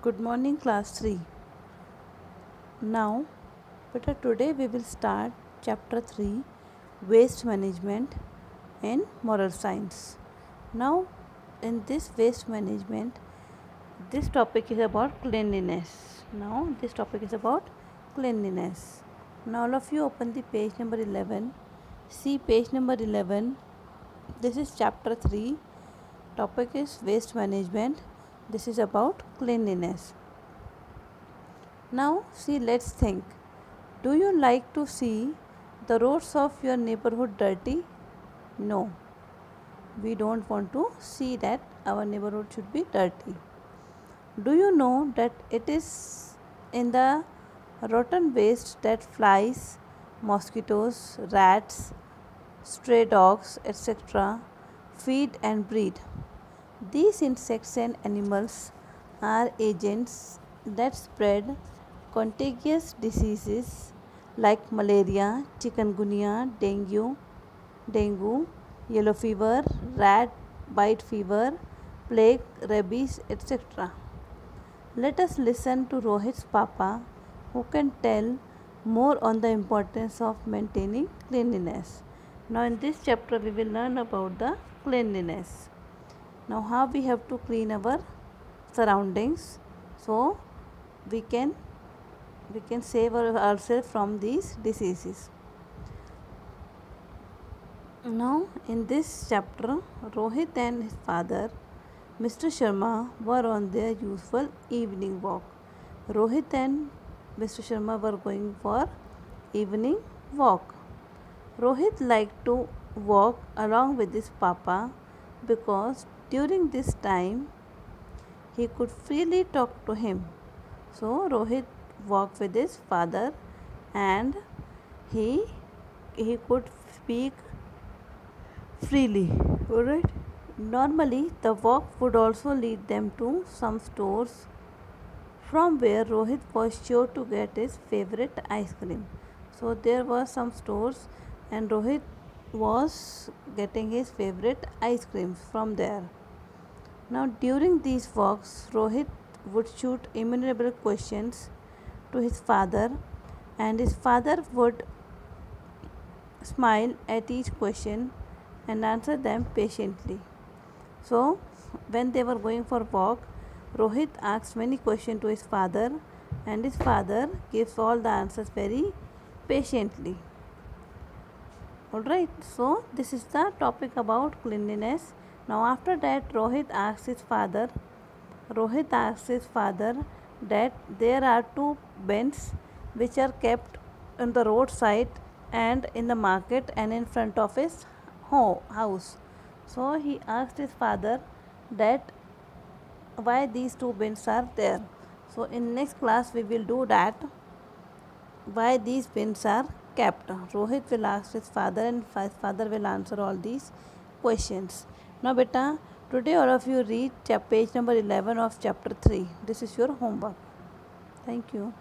Good morning, class 3. Now, beta, today we will start chapter 3, waste management and moral science. Now, in this waste management, this topic is about cleanliness. Now, all of you open the page number 11. See page number 11. This is chapter 3. Topic is waste management. This is about cleanliness. Now, see, let's think. Do you like to see the roads of your neighborhood dirty? No. We don't want to see that our neighborhood should be dirty. Do you know that it is in the rotten waste that flies, mosquitoes, rats, stray dogs, etc. feed and breed? These insects and animals are agents that spread contagious diseases like malaria, chikungunya, dengue, yellow fever, rat bite fever, plague, rabies, etc. Let us listen to Rohit's papa, who can tell more on the importance of maintaining cleanliness. Now in this chapter we will learn about the cleanliness. Now how we have to clean our surroundings so we can save ourselves from these diseases. Now in this chapter, Rohit and his father Mr. Sharma were on their usual evening walk. Rohit and Mr. Sharma were going for evening walk. Rohit liked to walk along with his papa because during this time he could freely talk to him. So Rohit walked with his father and he could speak freely. Alright. Normally the walk would also lead them to some stores from where Rohit was sure to get his favorite ice cream. So there were some stores and Rohit was getting his favorite ice creams from there. Now during these walks, Rohit would shoot innumerable questions to his father and his father would smile at each question and answer them patiently. So when they were going for walk, Rohit asked many questions to his father and his father gives all the answers very patiently. Alright, so this is the topic about cleanliness. Now after that Rohit asked his father that there are two bins which are kept on the roadside and in the market and in front of his house. So he asked his father that why these two bins are there. So in next class we will do that, why these bins are kept. Rohit will ask his father and his father will answer all these questions. Now beta, today all of you read page number 11 of chapter 3. This is your homework. Thank you.